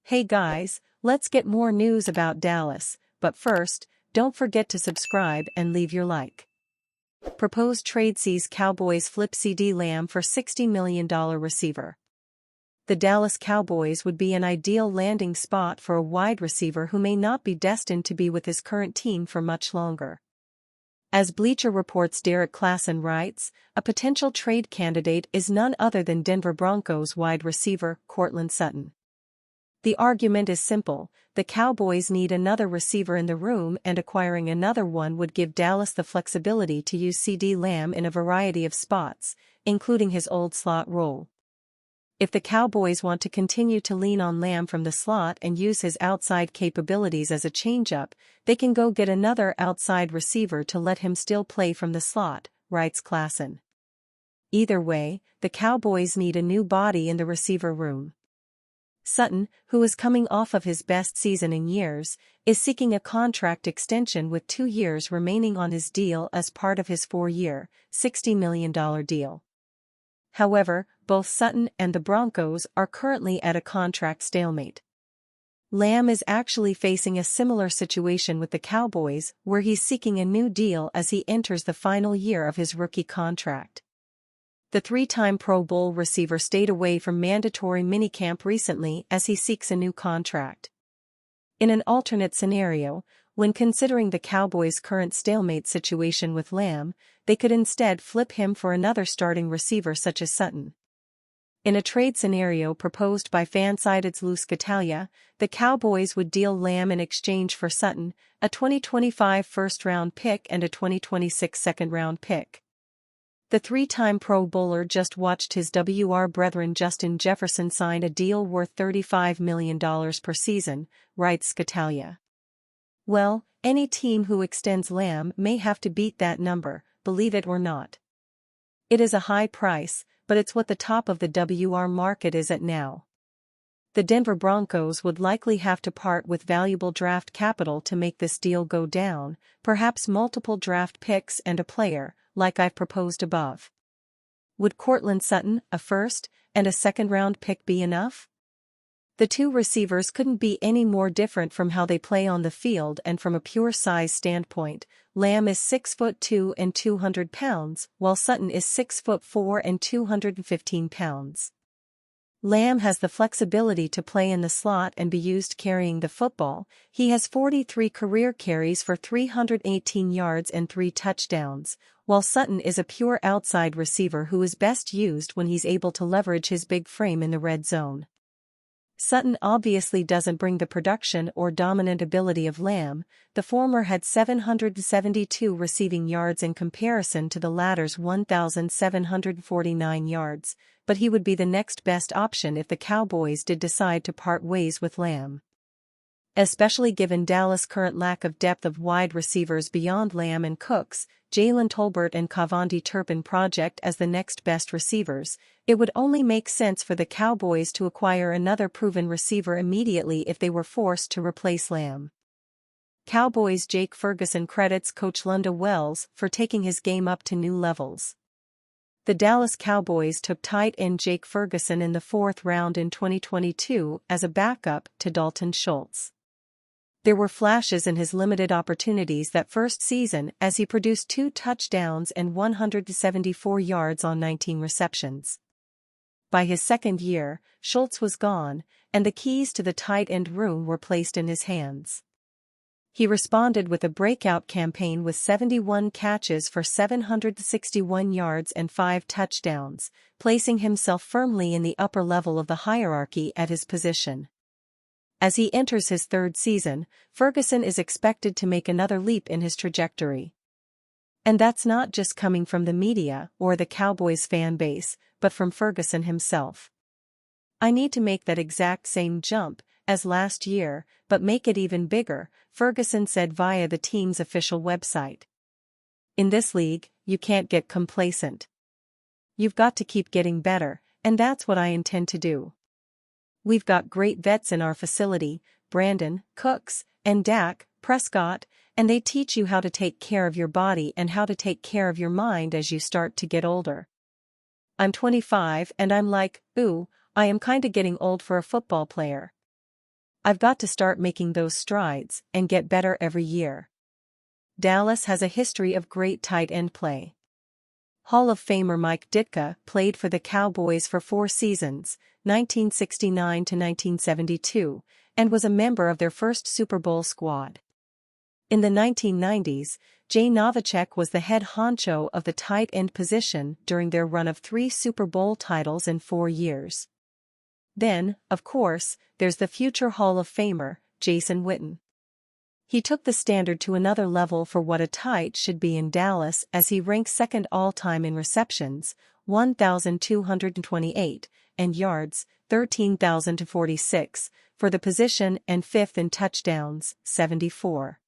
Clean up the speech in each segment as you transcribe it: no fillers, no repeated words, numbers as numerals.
Hey guys, let's get more news about Dallas, but first, don't forget to subscribe and leave your like. Proposed trade sees Cowboys flip CeeDee Lamb for $60 million receiver. The Dallas Cowboys would be an ideal landing spot for a wide receiver who may not be destined to be with his current team for much longer. As Bleacher Report's Derek Klassen writes, a potential trade candidate is none other than Denver Broncos wide receiver Courtland Sutton. The argument is simple: the Cowboys need another receiver in the room, and acquiring another one would give Dallas the flexibility to use CeeDee Lamb in a variety of spots, including his old slot role. If the Cowboys want to continue to lean on Lamb from the slot and use his outside capabilities as a changeup, they can go get another outside receiver to let him still play from the slot, writes Klassen. Either way, the Cowboys need a new body in the receiver room. Sutton, who is coming off of his best season in years, is seeking a contract extension with 2 years remaining on his deal as part of his 4-year, $60 million deal. However, both Sutton and the Broncos are currently at a contract stalemate. Lamb is actually facing a similar situation with the Cowboys, where he's seeking a new deal as he enters the final year of his rookie contract. The 3-time Pro Bowl receiver stayed away from mandatory minicamp recently as he seeks a new contract. In an alternate scenario, when considering the Cowboys' current stalemate situation with Lamb, they could instead flip him for another starting receiver such as Sutton. In a trade scenario proposed by Fansided's Lou Scatalia, the Cowboys would deal Lamb in exchange for Sutton, a 2025 first-round pick and a 2026 second-round pick. The 3-time Pro Bowler just watched his WR brethren Justin Jefferson sign a deal worth $35 million per season, writes Scatalia. Well, any team who extends Lamb may have to beat that number, believe it or not. It is a high price, but it's what the top of the WR market is at now. The Denver Broncos would likely have to part with valuable draft capital to make this deal go down, perhaps multiple draft picks and a player, like I've proposed above. Would Courtland Sutton, a first, and a second-round pick be enough? The two receivers couldn't be any more different from how they play on the field, and from a pure size standpoint, Lamb is 6'2" and 200 pounds, while Sutton is 6'4" and 215 pounds. Lamb has the flexibility to play in the slot and be used carrying the football. He has 43 career carries for 318 yards and 3 touchdowns, while Sutton is a pure outside receiver who is best used when he's able to leverage his big frame in the red zone. Sutton obviously doesn't bring the production or dominant ability of Lamb. The former had 772 receiving yards in comparison to the latter's 1,749 yards, but he would be the next best option if the Cowboys did decide to part ways with Lamb. Especially given Dallas' current lack of depth of wide receivers beyond Lamb and Cooks, Jalen Tolbert and Kavonte Turpin project as the next best receivers, it would only make sense for the Cowboys to acquire another proven receiver immediately if they were forced to replace Lamb. Cowboys' Jake Ferguson credits coach Lunda Wells for taking his game up to new levels. The Dallas Cowboys took tight end Jake Ferguson in the 4th round in 2022 as a backup to Dalton Schultz. There were flashes in his limited opportunities that first season as he produced 2 touchdowns and 174 yards on 19 receptions. By his second year, Schultz was gone, and the keys to the tight end room were placed in his hands. He responded with a breakout campaign with 71 catches for 761 yards and 5 touchdowns, placing himself firmly in the upper level of the hierarchy at his position. As he enters his 3rd season, Ferguson is expected to make another leap in his trajectory. And that's not just coming from the media or the Cowboys fan base, but from Ferguson himself. "I need to make that exact same jump as last year, but make it even bigger," Ferguson said via the team's official website. "In this league, you can't get complacent. You've got to keep getting better, and that's what I intend to do. We've got great vets in our facility, Brandon, Cooks, and Dak Prescott, and they teach you how to take care of your body and how to take care of your mind as you start to get older. I'm 25 and I'm like, ooh, I am kinda getting old for a football player. I've got to start making those strides and get better every year. Dallas has a history of great tight end play. Hall of Famer Mike Ditka played for the Cowboys for 4 seasons, 1969 to 1972, and was a member of their first Super Bowl squad. In the 1990s, Jay Novacek was the head honcho of the tight end position during their run of 3 Super Bowl titles in 4 years. Then, of course, there's the future Hall of Famer, Jason Witten. He took the standard to another level for what a tight should be in Dallas as he ranks second all-time in receptions, 1,228, and yards, 13,046, for the position and fifth in touchdowns, 74.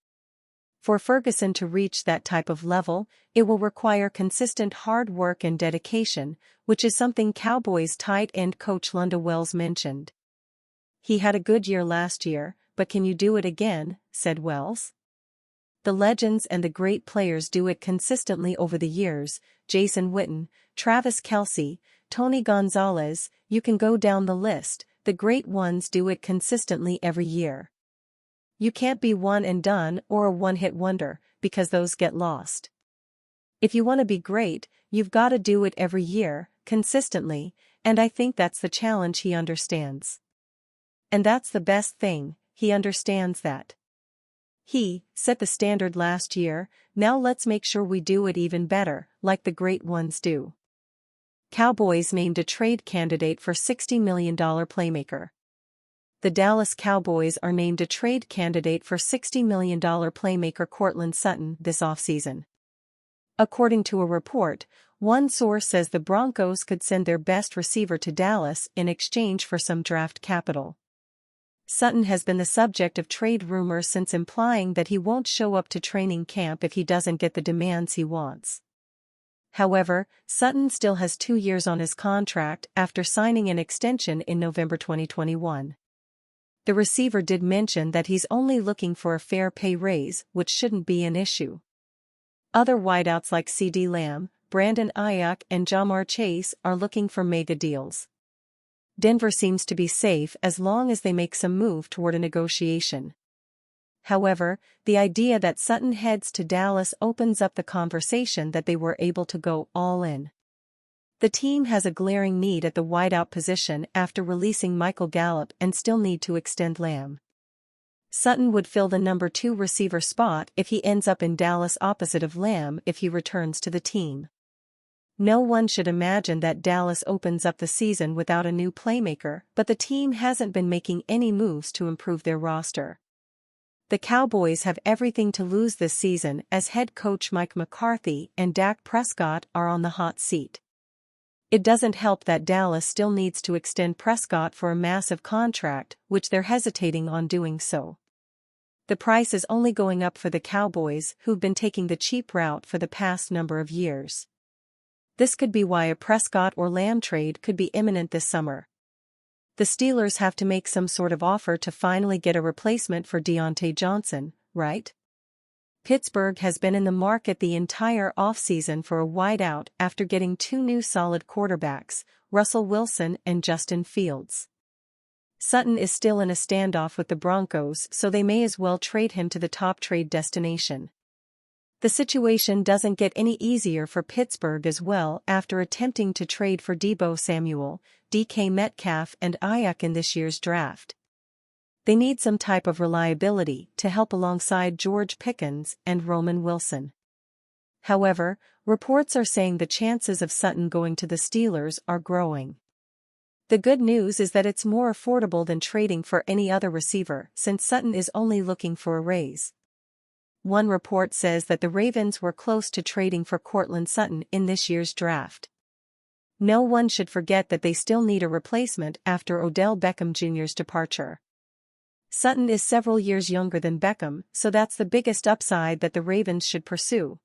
For Ferguson to reach that type of level, it will require consistent hard work and dedication, which is something Cowboys tight end coach Lunda Wells mentioned. He had a good year last year, but can you do it again, said Wells. The legends and the great players do it consistently over the years, Jason Witten, Travis Kelce, Tony Gonzalez, you can go down the list, the great ones do it consistently every year. You can't be one and done or a one-hit wonder, because those get lost. If you want to be great, you've got to do it every year, consistently, and I think that's the challenge he understands. And that's the best thing, he understands that. He set the standard last year, now let's make sure we do it even better, like the great ones do. Cowboys named a trade candidate for $60 million playmaker. The Dallas Cowboys are named a trade candidate for $60 million playmaker Courtland Sutton this offseason. According to a report, one source says the Broncos could send their best receiver to Dallas in exchange for some draft capital. Sutton has been the subject of trade rumors since implying that he won't show up to training camp if he doesn't get the demands he wants. However, Sutton still has 2 years on his contract after signing an extension in November 2021. The receiver did mention that he's only looking for a fair pay raise, which shouldn't be an issue. Other wideouts like CeeDee Lamb, Brandon Ayuk and Ja'Marr Chase are looking for mega deals. Denver seems to be safe as long as they make some move toward a negotiation. However, the idea that Sutton heads to Dallas opens up the conversation that they were able to go all in. The team has a glaring need at the wideout position after releasing Michael Gallup and still need to extend Lamb. Sutton would fill the number 2 receiver spot if he ends up in Dallas opposite of Lamb if he returns to the team. No one should imagine that Dallas opens up the season without a new playmaker, but the team hasn't been making any moves to improve their roster. The Cowboys have everything to lose this season as head coach Mike McCarthy and Dak Prescott are on the hot seat. It doesn't help that Dallas still needs to extend Prescott for a massive contract, which they're hesitating on doing so. The price is only going up for the Cowboys, who've been taking the cheap route for the past number of years. This could be why a Prescott or Lamb trade could be imminent this summer. The Steelers have to make some sort of offer to finally get a replacement for Deontay Johnson, right? Pittsburgh has been in the market the entire offseason for a wideout after getting 2 new solid quarterbacks, Russell Wilson and Justin Fields. Sutton is still in a standoff with the Broncos, so they may as well trade him to the top trade destination. The situation doesn't get any easier for Pittsburgh as well after attempting to trade for Deebo Samuel, DK Metcalf and Ayuk in this year's draft. They need some type of reliability to help alongside George Pickens and Roman Wilson. However, reports are saying the chances of Sutton going to the Steelers are growing. The good news is that it's more affordable than trading for any other receiver since Sutton is only looking for a raise. One report says that the Ravens were close to trading for Courtland Sutton in this year's draft. No one should forget that they still need a replacement after Odell Beckham Jr.'s departure. Sutton is several years younger than Beckham, so that's the biggest upside that the Ravens should pursue.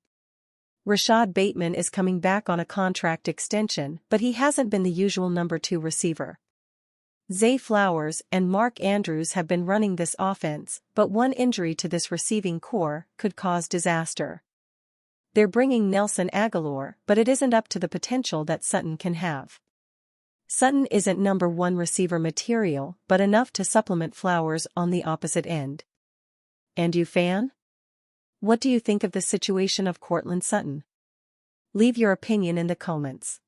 Rashad Bateman is coming back on a contract extension, but he hasn't been the usual number 2 receiver. Zay Flowers and Mark Andrews have been running this offense, but one injury to this receiving core could cause disaster. They're bringing Nelson Aguilar, but it isn't up to the potential that Sutton can have. Sutton isn't number one receiver material but enough to supplement Flowers on the opposite end. And you fan? What do you think of the situation of Courtland Sutton? Leave your opinion in the comments.